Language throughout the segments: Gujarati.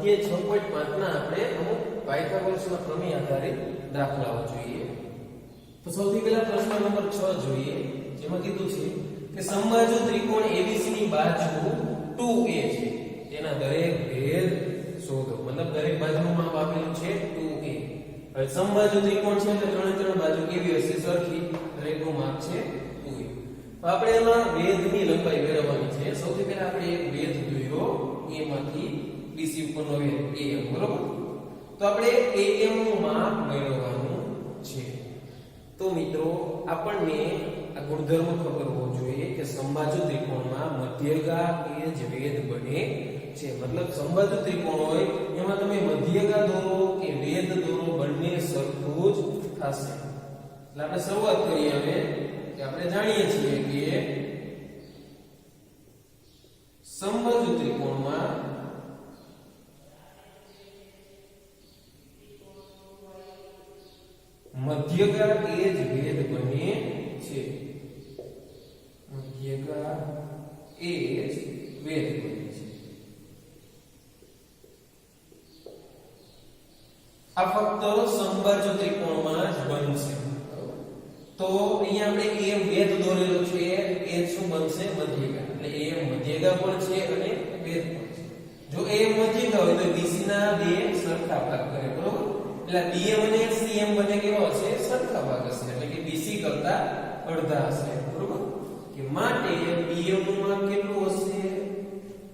સ્વાધ્યાય 6.5 ના આપણે અમુક પાયથાગોરસના પ્રમેય આધારિત દાખલાઓ જોઈએ. તો સૌથી પહેલા પ્રશ્ન નંબર 6 જોઈએ, જેમાં કીધું છે કે સમબાજુ ત્રિકોણ ABC ની બાજુ 2a છે, તેના દરેક ભેદ શોધો. મતલબ દરેક બાજુનું માપ આપેલું છે 2a. હવે સમબાજુ ત્રિકોણ છે એટલે ત્રણ બાજુ કેવી હશે? સરખી. દરેકનું માપ છે 2a. તો આપણે એમાં ભેદની લંબાઈ મેળવવાની છે. સૌથી પહેલા આપણે એક ભેદ જોયો, a માંથી BC ઉપરનો ભેદ am, બરોબર? તો આપણે am નું માપ મેળવવાનું છે. તો મિત્રો આપણને આ ગુણધર્મ ખબર હોવો જોઈએ કે સમબાજુ ત્રિકોણમાં મધ્યગા એ જ ભેદ બને છે. મતલબ સમબાજુ ત્રિકોણ હોય એમાં તમે મધ્યગા દોરો કે ભેદ દોરો, બંને સરખું જ થશે. એટલે આપણે શરૂઆત કરીએ હવે કે આપણે જાણીએ છીએ કે સમબાજુ ત્રિકોણમાં મધ્યગા એ જ ભેદ બને છે. મધ્યગા એ જ ભેદ બને છે. આ ફક્ત સમબાજુ ત્રિકોણમાં જ બનશે. તો અહીંયા આપણે એ ભેદ દોરેલો છે, એ શું બનશે? મધ્યગા. એટલે એ મધ્યગા પણ છે અને ભેદ પણ છે. જો એ મધ્યગા હોય તો BC ના બે સરખા ભાગ કરે, બરોબર? એટલે BM અને CM બંને કેવા હશે? સરખા ભાગ હશે. એટલે કે BC કરતા અડધા હશે, બરોબર? કે માટે BM નું માપ કેટલું હશે?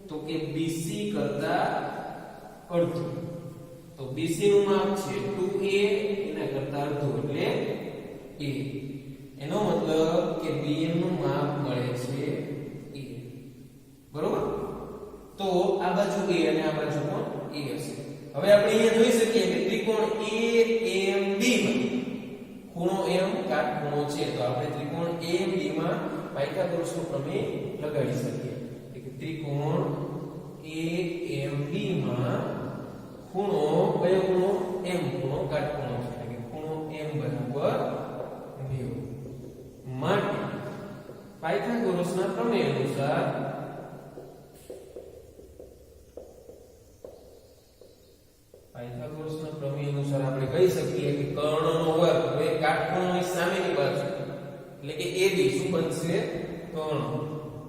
તો કે BC કરતા અડધું. તો BC નું માપ છે 2a, એના કરતા અડધું એટલે a. એનો મતલબ કે BM નું માપ મળે છે a, બરોબર? તો આ બાજુ a અને આ બાજુ પણ a હશે. હવે આપણે અહીંયા જોઈ શકીએ કે ત્રિકોણ AMD માં ખૂણો m કાટખૂણો છે. તો આપણે ત્રિકોણ AMD માં પાયથાગોરસનો પ્રમેય લગાડી શકીએ. એટલે ત્રિકોણ AMD માં ખૂણો કયો ખૂણો? m ખૂણો કાટખૂણો છે. એટલે કે ખૂણો m બરાબર 2. માટે પાયથાગોરસના પ્રમેય અનુસાર આપણે કહી શકીએ કે કર્ણનો વર્ગ, હવે કાટખૂણાની સામેની બાજુ એટલે કે AB શું બનશે? કર્ણ.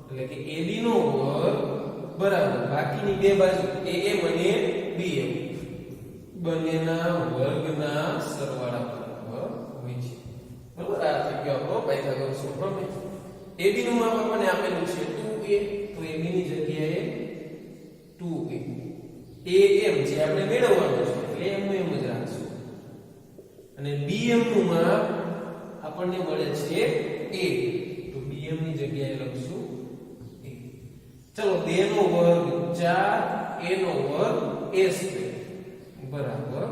એટલે કે AB નો વર્ગ બરાબર બાકીની બે બાજુ AM અને BM બંનેના વર્ગના સરવાળા બરાબર હોય છે, બરાબર? આ થઈ ગયો આપણો પાયથાગોરસનો પ્રમેય. AB નું માપ આપણને આપેલું છે 2a, તો AB ની જગ્યાએ 2a. AM જે આપણે મેળવવાનું છે એટલે m નું m જ રાખશું. અને BM નું માપ આપણને મળે છે a, તો BM ની જગ્યાએ લખશું a. ચલો 2 નો વર્ગ 4, a નો વર્ગ a સ્ક્વેર બરાબર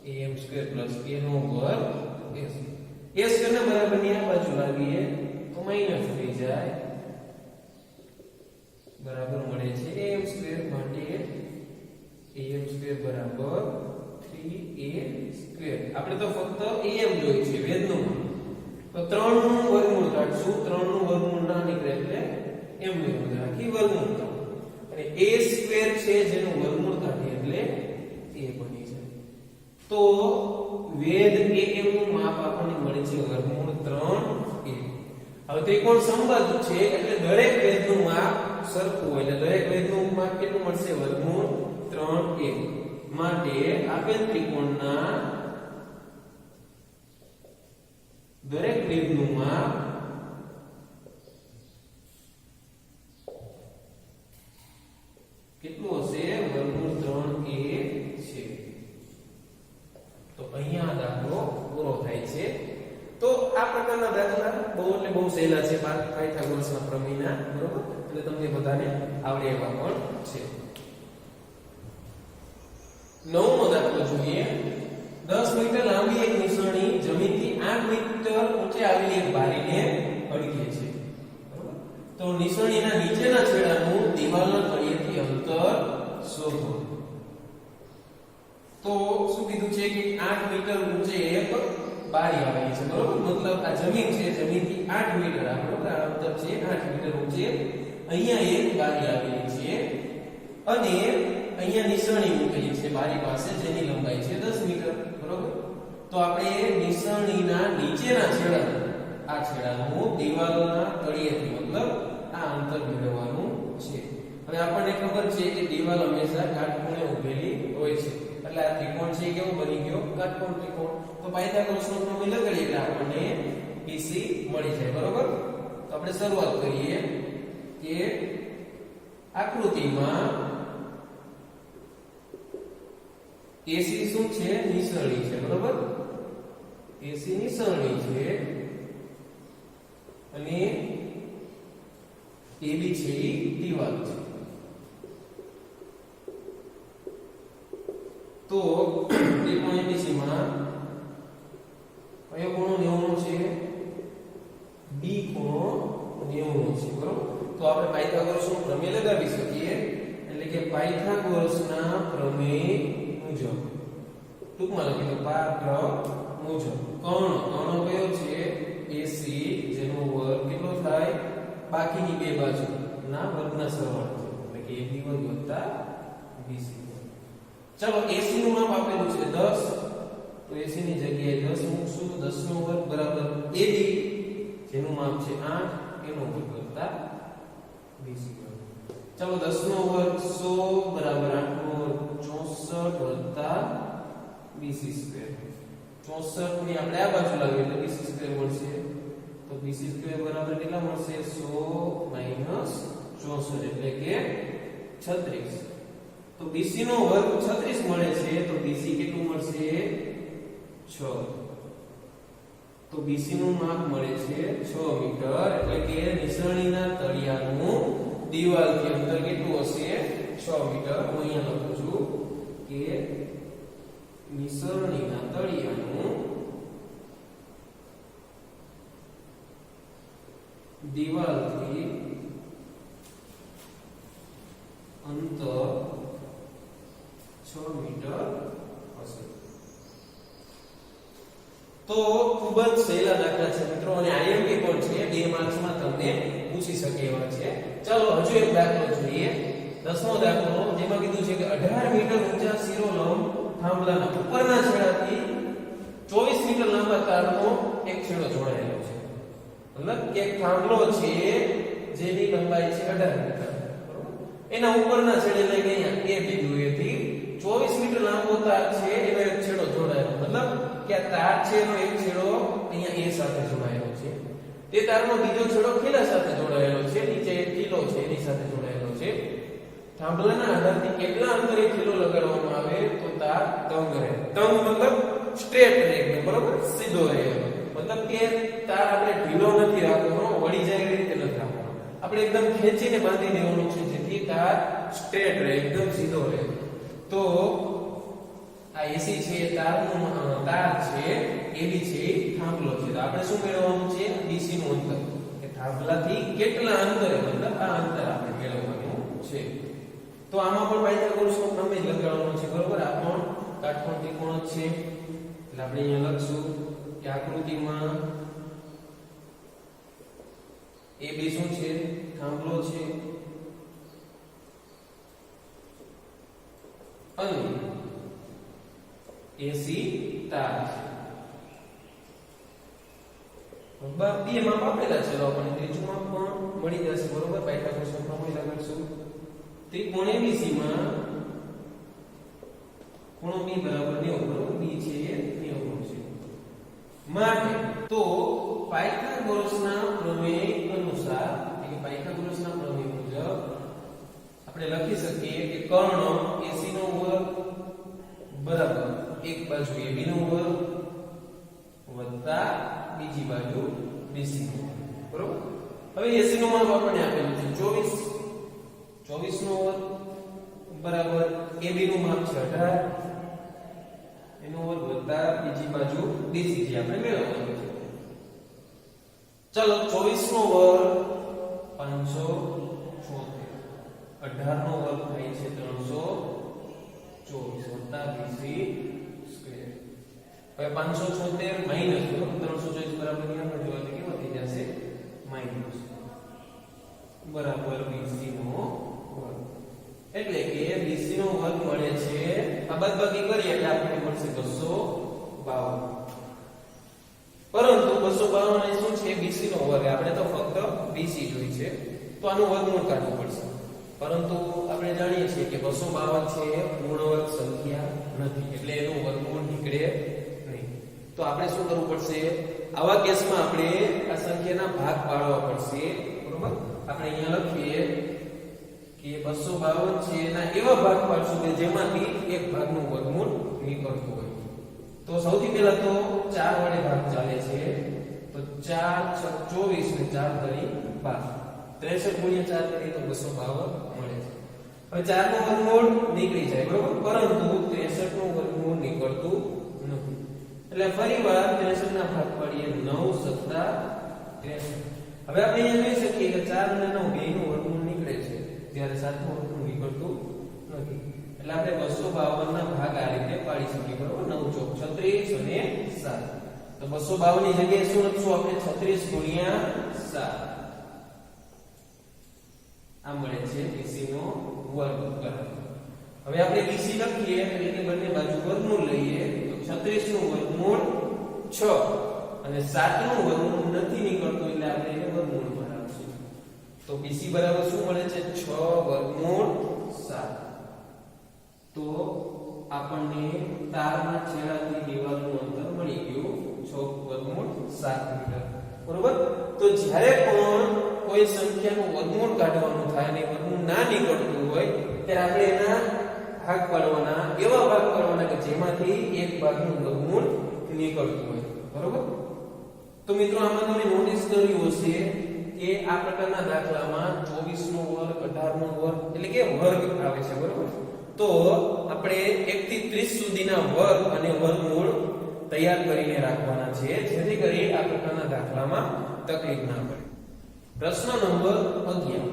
am સ્ક્વેર પ્લસ a નો વર્ગ a સ્ક્વેર. a સ્ક્વેર ને બરાબર ની આ બાજુ લાવીએ તો માઈનસ થઈ જાય, બરાબર મળે છે am સ્ક્વેર. માટે am સ્ક્વેર બરાબર 3a સ્ક્વેર. આપણે તો ફક્ત am જોઈ છે વેદનું. તો 3 નું વર્ગમૂળ કાઢશું. 3 નું વર્ગમૂળ ના નીકળે એટલે m નું વર્ગ રાખી વર્ગમૂળ કાઢો. અને a સ્ક્વેર છે જેનું વર્ગમૂળ કાઢીએ એટલે a બની જાય. તો વેદ am નું માપ આપણને મળે છે વર્ગમૂળ 3a. હવે ત્રિકોણ સમબાજુ છે એટલે દરેક વેદનું માપ સરખું હોય. એટલે દરેક વેદનું માપ કેટલું મળશે? વર્ગમૂળ 3a. માટે આપેલ ત્રિકોણના દરેક વેદનું માપ કેટલું હશે? વર્ગમૂળ 3a છે. તો અહીંયા દાખલો પૂરો થાય છે. તો આ પ્રકારના દાખલા બહુ એટલે બહુ સહેલા છે પાયથાગોરસના પ્રમેયના, બરોબર? એટલે તમને બધાને આવડે એવા પણ છે. 9મો દાખલો જોઈએ. 10 મીટર લાંબી એક નિસરણી જમીનથી 8 મીટર ઊંચે આવેલી એક બારીને અડકે છે, બરોબર? તો નિસરણીના નીચેના છેડાનું દિવાલના તળિયેથી અંતર શોધો. તો શું કીધું છે કે 8 મીટર ઊંચે એક બારી આવેલી છે, બરોબર? મતલબ આ જમીન છે, જમીનથી 8 મીટર આ બરોબર આ અંતર છે 8 મીટર ઊંચે અહીંયા એક બારી આવેલી છે. અને અહીંયા નિસરણી મૂકેલી છે મારી પાસે જેની લંબાઈ છે 10 મીટર બરોબર તો આપણે નિસરણીના નીચેના છેડા આ છેડાનું દિવાલના તળિયેથી મતલબ આ અંતર મેળવવાનું છે હવે આપણને ખબર છે કે દિવાલ હંમેશા કાટખૂણે ઊભેલી હોય છે એટલે આ ત્રિકોણ છે કેવો બની ગયો કાટકોણ ત્રિકોણ તો પાયથાગોરસનો પ્રમેય લગાડીએ એટલે આપણને BC મળી જાય બરોબર તો આપણે શરૂઆત કરીએ કે આકૃતિમાં AC શું છે નિસરણી છે બરોબર AC નિસરણી છે અને AB છે એ દિવાલ છે તો ત્રિકોણ ABC માં કયો ખૂણો 90 છે B ખૂણો 90 છે બરોબર તો આપણે પાયથાગોરસનો પ્રમેય લગાવી શકીએ એટલે કે પાયથાગોરસના પ્રમેય મુજબ ટૂંકમાં લખી દો પાઠ મુજબ કર્ણ કયો છે AC જેનો વર્ગ કેટલો થાય બાકીની બે બાજુ ના વર્ગના સરવાળો એટલે કે AB વર્ગ વત્તા BC ચલો AC નું માપ આપેલું છે 10 તો AC ની જગ્યાએ 10 મૂકશું 10 નો વર્ગ બરાબર AB જેનું માપ છે 8 એનો વર્ગ વત્તા BC ચલો 10 નો વર્ગ 100 બરાબર 8 નો વર્ગ 64 વત્તા BC સ્ક્વેર 64 ની આપણે આ બાજુ લાવીએ એટલે BC સ્ક્વેર મળશે તો BC સ્ક્વેર બરાબર કેટલા મળશે 100 64 એટલે કે 36 તો BC નો વર્ગ 36 મળે છે તો BC કેટલું મળશે 6 તો BC નું માપ મળે છે 6 મીટર એટલે કે નિસરણીના તળિયાનું દિવાલથી અંતર કેટલું હશે 6 મીટર હું અહીંયા લખું છું કે નિસરણીના તળિયાનું દિવાલથી અંતર 6 મીટર હશે તો ખૂબ જ સહેલા દાખલા છે મિત્રો અને IMP પણ છે 2 માર્ક્સમાં તમને પૂછી શકે એવા છે ચાલો હજુ એક દાખલો જોઈએ 10મો દાખલો જેમાં કીધું છે કે 18 મીટર ઊંચા શિરોલંબ થાંભલાના ઉપરના છેડાથી 24 મીટર લાંબા તારનો એક છેડો જોડાયેલો છે મતલબ કે એક થાંભલો છે જેની લંબાઈ છે 18 મીટર એના ઉપરના છેડે લઈને અહીંયા A બિંદુએથી 24 મીટર લાંબો તાર છે એનો એક છેડો જોડાયેલો મતલબ કે આ તાર છે એનો એક છેડો અહીંયા A સાથે જોડાયેલો છે તે તારનો બીજો છેડો ખીલા સાથે જોડાયેલો છે નીચે એક ખીલો છે એની સાથે જોડાયેલો છે થાંભલાના આધારથી કેટલા અંતરે ખીલો લગાડવામાં આવે તો તાર તંગ રહે તંગ મતલબ સ્ટ્રેટ રહે બરોબર સીધો રહે મતલબ કે તાર આપણે ઢીલો નથી રાખવાનો વળી જાય એવી રીતે નથી રાખવાનો આપણે એકદમ ખેંચીને બાંધી દેવાનું છે જેથી તાર સ્ટ્રેટ રહે એકદમ સીધો રહે તો આ AC છે તારનું તાર છે AB છે થાંભલો છે તો આપણે શું મેળવવાનું છે BC નું અંતર કે થાંભલાથી કેટલા અંતરે મતલબ આ અંતર આપણે મેળવવાનું છે તો આમાં પણ પાયથાગોરસનો પ્રમેય લગાડવાનો છે બરોબર આ પણ કાટકોણ ત્રિકોણ જ છે એટલે આપણે અહીંયા લખશું કે આકૃતિમાં AB શું છે થાંભલો છે અને AC તાર છે બે માપ આપેલા છે આપણને ત્રીજું માપ પણ મળી જશે બરોબર પાયથાગોરસનો પ્રમેય લગાડશું ત્રિકોણ ABC માં ખૂણો B બરાબર 90 બરોબર B છે એ 90 છે માટે તો પાયથાગોરસના પ્રમેય અનુસાર એટલે પાયથાગોરસના પ્રમેય મુજબ આપણે લખી શકીએ કે કર્ણ AC નો વર્ગ બરાબર એક બાજુ AB નો વર્ગ વત્તા બીજી બાજુ BC નો વર્ગ બરોબર હવે AC નો માપ આપણને આપેલું છે 24 નો વર્ગ બરાબર AB નું માપ છે 18 એનો વર્ગ વત્તા બીજી બાજુ BC જે આપણે મેળવવાનું છે ચલો 24 નો વર્ગ 576 18 નો વર્ગ થાય છે 324 વત્તા BC સ્ક્વેર હવે 576 માઈનસ 324 બરાબર અહીંયા જોવા કે કેવો થઈ જશે માઈનસ બરાબર BC નો વર્ગ એટલે કે BC નો વર્ગ મળે છે, આ બાદબાકી કરીએ એટલે આપણને મળશે 252. પરંતુ 252 એ શું છે? BC નો વર્ગ. આપણે તો ફક્ત BC જોઈ છે, તો આનું વર્ગમૂળ કાઢવું પડશે. પરંતુ આપણે જાણીએ છીએ કે 252 છે પૂર્ણવર્ગ સંખ્યા નથી, એટલે એનું વર્ગમૂળ નીકળે નહીં. તો આપણે શું કરવું પડશે? આવા કેસમાં આપણે આ સંખ્યાના ભાગ પાડવા પડશે. બરોબર? આપણે અહીંયા લખીએ કે 252 છે એના એવા ભાગ પાડશું કે જેમાંથી એક ભાગનું વર્ગમૂળ નીકળતું હોય. તો સૌથી પહેલા તો 4 વડે ભાગ ચાલે છે. તો 4 × 24 ને 4 તરી 12. 63 × 4 કરીએ તો 252 મળે છે. હવે 4 નું વર્ગમૂળ નીકળી જાય, બરોબર? પરંતુ 63 નું વર્ગમૂળ નીકળતું નથી. એટલે ફરીવાર 63 ના ભાગ પાડીએ. 9 + 63. હવે આપણે અહીંયા જોઈ શકીએ કે 4 અને 9 બેયનું વર્ગમૂળ નીકળે છે, જ્યારે 7 નું વર્ગમૂળ નીકળતું નથી. એટલે આપણે 252 ના ભાગ આ રીતે પાડી શકીએ, બરોબર? 9 × 4 36 અને 7. તો 252 ની જગ્યાએ શું લખશું આપણે? 36 × 7. આ મળે છે BC નો વર્ગ. હવે આપણે BC લખીએ એટલે કે બંને બાજુ વર્ગમૂળ લઈએ. તો 36 નું વર્ગમૂળ 6 અને 7 નું વર્ગમૂળ નથી નીકળતું, એટલે આપણે એને વર્ગમૂળ બનાવશું. તો BC બરાબર શું મળે છે? 6√7. તો આપણને તારના છેડાથી દિવાલનું અંતર મળી ગયું 6√7 મીટર. બરોબર? તો જ્યારે પણ કોઈ સંખ્યાનું વર્ગમૂળ કાઢવાનું થાય અને વર્ગમૂળ ના નીકળતું હોય ત્યારે આપણે એના ભાગ પાડવાના, એવા ભાગ પાડવાના કે જેમાંથી એક ભાગનું વર્ગમૂળ નીકળતું હોય. બરોબર? તો મિત્રો આમાં તમે નોટિસ કર્યું હશે કે આ પ્રકારના દાખલામાં 24 નો વર્ગ, 18 નો વર્ગ એટલે કે વર્ગ આવે છે. બરોબર? તો આપણે 1 થી 30 સુધીના વર્ગ અને વર્ગમૂળ તૈયાર કરીને રાખવાના છે, જેથી કરી આ પ્રકારના દાખલામાં તકલીફ ના પડે. પ્રશ્ન નંબર 11.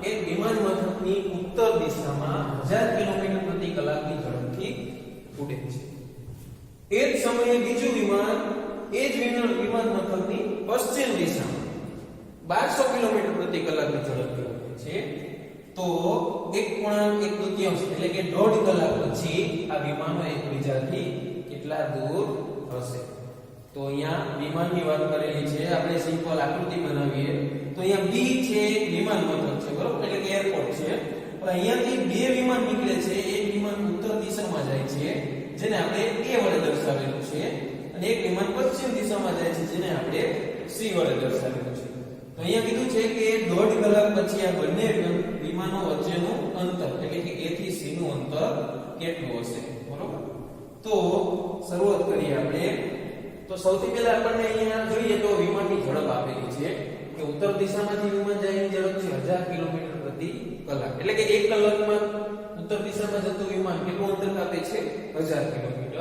એક વિમાન મથકની ઉત્તર દિશામાં 1000 કિલોમીટર પ્રતિ કલાકની ઝડપથી ઉડે છે. એ જ સમયે બીજું વિમાન એ જ વિમાન મથકની પશ્ચિમ દિશામાં 1200 કિલોમીટર પ્રતિ કલાકની ઝડપથી ઉડે છે. તો 1.1 એટલે કે 1.5 કલાક પછી આ વિમાનો એકબીજાથી કેટલા દૂર હશે? તો અહીંયા વિમાનની વાત કરેલી છે, આપણે સિમ્પલ આકૃતિ બનાવીએ. તો અહીંયા B છે વિમાન મથક છે, બરોબર? એટલે કે એરપોર્ટ છે. પણ અહીંયાથી બે વિમાન નીકળે છે. એક વિમાન ઉત્તર દિશામાં જાય છે, જેને આપણે A વડે દર્શાવેલું છે, અને એક વિમાન પશ્ચિમ દિશામાં જાય છે, જેને આપણે C વડે દર્શાવેલું છે. તો અહીંયા કીધું છે કે 1.5 કલાક પછી આ બંને વિમાનો વચ્ચેનું અંતર એટલે કે A થી C નું અંતર કેટલું હશે? બરોબર? તો શરૂઆત કરીએ આપણે. તો સૌથી પહેલા આપણને અહીંયા જોઈએ તો વિમાનની ઝડપ આપેલી છે કે ઉત્તર દિશામાંથી વિમાન જાય એની ઝડપ છે 1000 કિલોમીટર પ્રતિ કલાક. એટલે કે 1 કલાકમાં ઉત્તર દિશામાં જતું વિમાન કેટલું અંતર કાપે છે? 1000 કિલોમીટર.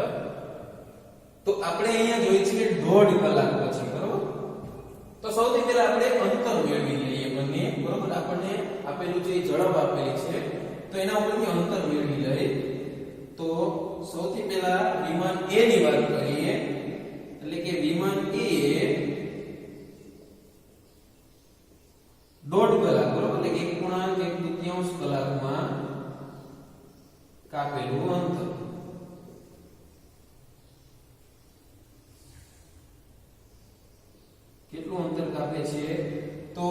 તો આપણે અહીંયા જોઈએ છે 1.5 કલાક પછી. બરોબર? તો સૌથી પહેલા આપણે અંતર મેળવી લઈએ બંને. બરોબર? આપણને આપેલું છે ઝડપ આપેલી છે, તો એના ઉપરથી અંતર મેળવી લઈએ. તો સૌથી પહેલા વિમાન A ની વાત કરીએ. એટલે કે વિમાન A 1.5 કલાક, બરોબર? એટલે 1.1 કલાકમાં કાપેલું અંતર. કેટલું અંતર કાપે છે? તો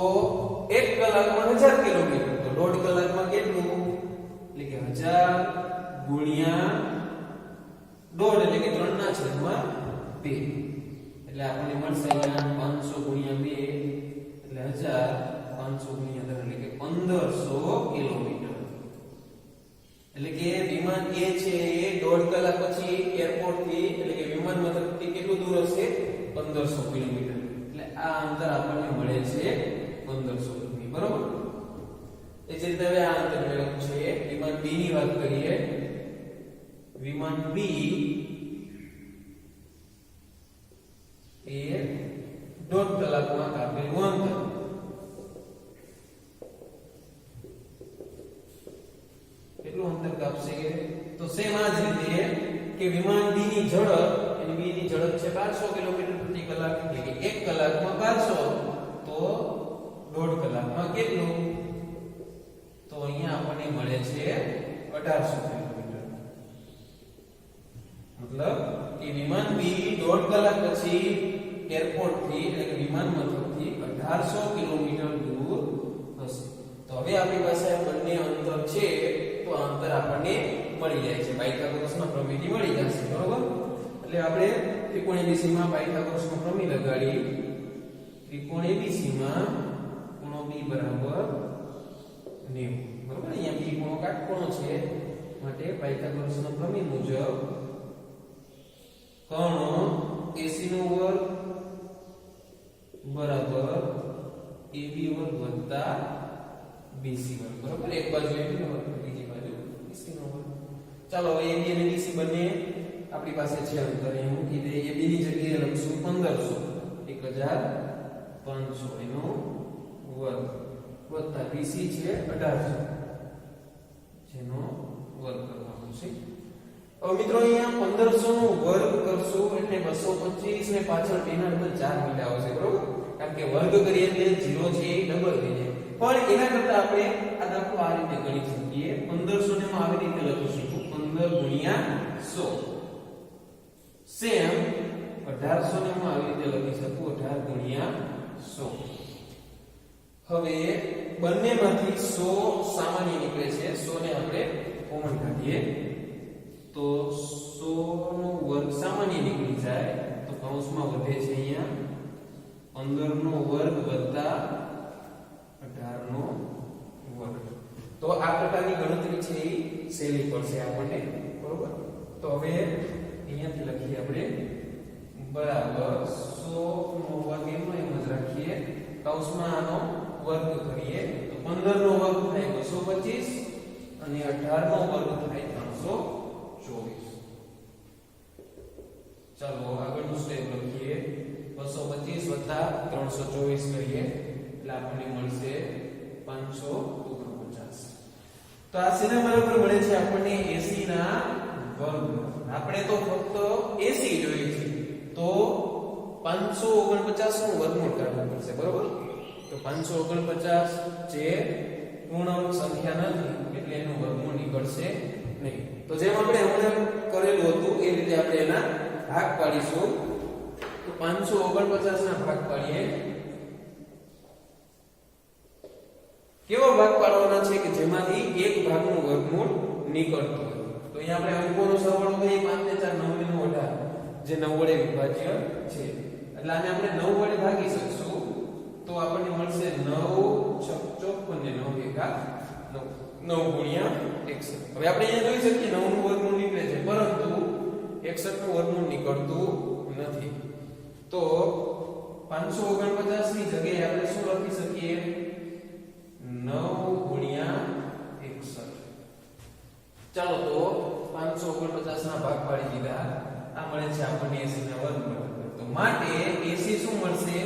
1 કલાકમાં 1000 કિલોમીટર. તો 1.5 કલાકમાં કેટલું? એટલે કે 1000 ગુણ્યા 1.5 એટલે કે 3/2. એટલે આપણને મળશે અહીંયા 500 ગુણ્યા 2 એટલે 1000, 500 ગુણ્યા 10 એટલે કે 1500 કિલોમીટર. એટલે કે વિમાન A છે એ 1.5 કલાક પછી એરપોર્ટ થી એટલે કે વિમાન મથકથી કેટલું દૂર હશે? 1500 કિલોમીટર. એટલે આ અંતર આપણને મળે છે 1500 કિમી. બરોબર? એ જ રીતે હવે આ અંતર મેળવવું છે. વિમાન B ની વાત કરીએ. વિમાન B એ 1.5 કલાકમાં કાપેલું અંતર. કેટલું અંતર કાપશે? તો સેમ આ જ રીતે કે વિમાન B ની ઝડપ અને B ની ઝડપ છે 1200 કિલોમીટર પ્રતિ કલાક. એટલે કે 1 કલાકમાં 1200, તો 1.5 કલાકમાં કેટલું? તો અહીંયા આપણને મળે છે 1800 કિલોમીટર. મતલબ કે વિમાન બી 1.5 કલાક પછી એરપોર્ટ થી એટલે કે વિમાન મથકથી 1800 કિલોમીટર દૂર હશે. તો હવે આપણી પાસે આ બંને અંતર છે, તો આ અંતર આપણને મળી જાય છે. પાયથાગોરસના પ્રમેયથી મળી જશે, બરોબર? એટલે આપણે ત્રિકોણ ABC માં પાયથાગોરસનો પ્રમેય લગાડી ત્રિકોણ ABC માં ખૂણો B બરાબર 90, બરોબર? અહીંયા B ખૂણો કાટખૂણો છે, માટે પાયથાગોરસનો પ્રમેય મુજબ કર્ણ AC નો વર્ગ બરાબર AB વર્ગ વત્તા BC વર્ગ, બરોબર? એક બાજુ AB નો વર્ગ, બીજી બાજુ BC નો વર્ગ. ચાલો હવે AB અને BC બંને આપણી પાસે છે અંતર. અહીં મૂકી દે. AB ની જગ્યાએ લખશું 1500, 1500 એનો વર્ગ વત્તા BC છે 1800 જેનો વર્ગ કરવાનો છે. હવે મિત્રો અહીંયા 1500 નો વર્ગ કરશું એટલે 225 ને પાછળ તેના ડબલ 4 મિલા આવશે, બરોબર? કારણ કે વર્ગ કરીએ એટલે 0 છે એ ડબલ થઈ જાય. પણ એના કરતા આપણે આ દાખલો આ રીતે ગણી શકીએ. 1500 ને આવી રીતે લખીશું 15 ગુણ્યા 100. સેમ 1800 ને આવી રીતે લખી શકું 18 ગુણ્યા 100. હવે બંનેમાંથી 100 સામાન્ય નીકળે છે. 100 ને આપણે કોમન કાઢીએ તો 100 નો વર્ગ સામાન્ય નીકળી જાય, તો કૌંસમાં વધે છે અહીંયા 15 નો વર્ગ વત્તા 18 નો વર્ગ. તો આ પ્રકારની ગણતરી છે એ સહેલી પડશે આપણને, બરોબર? તો હવે અહીંયાથી લખીએ આપણે બરાબર 100 નો વર્ગ એનો એમ જ રાખીએ, કૌંસમાં આનો વર્ગ કરીએ તો 15 નો વર્ગ થાય 225 અને 18 નો વર્ગ થાય 324. ચાલો આગળનું સ્ટેપ લખીએ. 225 વત્તા 324 કરીએ એટલે આપણને મળશે 549. તો આ શેના બરાબર મળે છે આપણને? AC ના વર્ગ. આપણે તો ફક્ત AC જોઈએ છે, તો 549 નું વર્ગમૂળ કાઢવું પડશે, બરોબર? તો 549 જે પૂર્ણાંક સંખ્યા નથી એટલે એનું વર્ગમૂળ નીકળશે નહીં. તો જેમ આપણે હમણાં કરેલું હતું એ રીતે આપણે એના ભાગ પાડીશું. તો 549 ના ભાગ પાડીએ. કેવો ભાગ પાડવાના છે કે જેમાંથી એક ભાગનું વર્ગમૂળ નીકળતું હોય. તો અહીંયા આપણે અંકોનો સરવાળો કરીએ 5 ને 4 9 ને 18 જે 9 વડે વિભાજ્ય છે. એટલે આને આપણે 9 વડે ભાગી શકશું તો આપણને મળશે 9 6 54 ને 9 એકા 9 ગુણ્યા 61. હવે આપણે અહીંયા જોઈ શકીએ 9 નું વર્ગમૂળ નીકળે છે, પરંતુ 61 નું વર્ગમૂળ નીકળતું નથી. તો 549 ની જગ્યાએ આપણે શું લખી શકીએ? 9 ગુણ્યા 61. ચાલો તો 549 ના ભાગ પાડી દીધા. આ મળે છે આપણને 80 ના વર્ગ બરાબર. તો માટે 80 શું મળશે?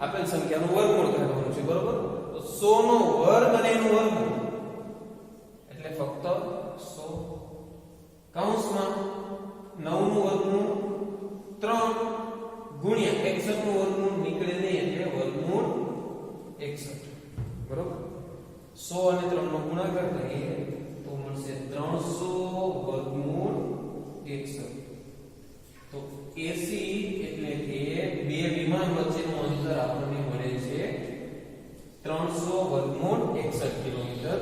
આપેલ સંખ્યાનું વર્ગમૂળ કાઢવાનું છે, બરોબર? તો 100 નો વર્ગ અને એનું વર્ગમૂળ એટલે ફક્ત 100 કૌંસમાં 9 નું વર્ગમૂળ 3 ગુણ્યા 61 નું વર્ગમૂળ નીકળે નહીં એટલે વર્ગમૂળ 61, બરોબર? 100 અને 3 નો ગુણાકાર કરીએ તો મળશે 300 વર્ગમૂળ 61. તો 80 એટલે કે બે વિમાન વચ્ચેનું અંતર આપણને મળે છે 300 વર્ગમૂળ 61 કિલોમીટર.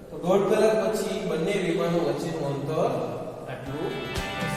તો 1.5 કલાક પછી બંને વિમાનો વચ્ચેનું અંતર આટલું હશે.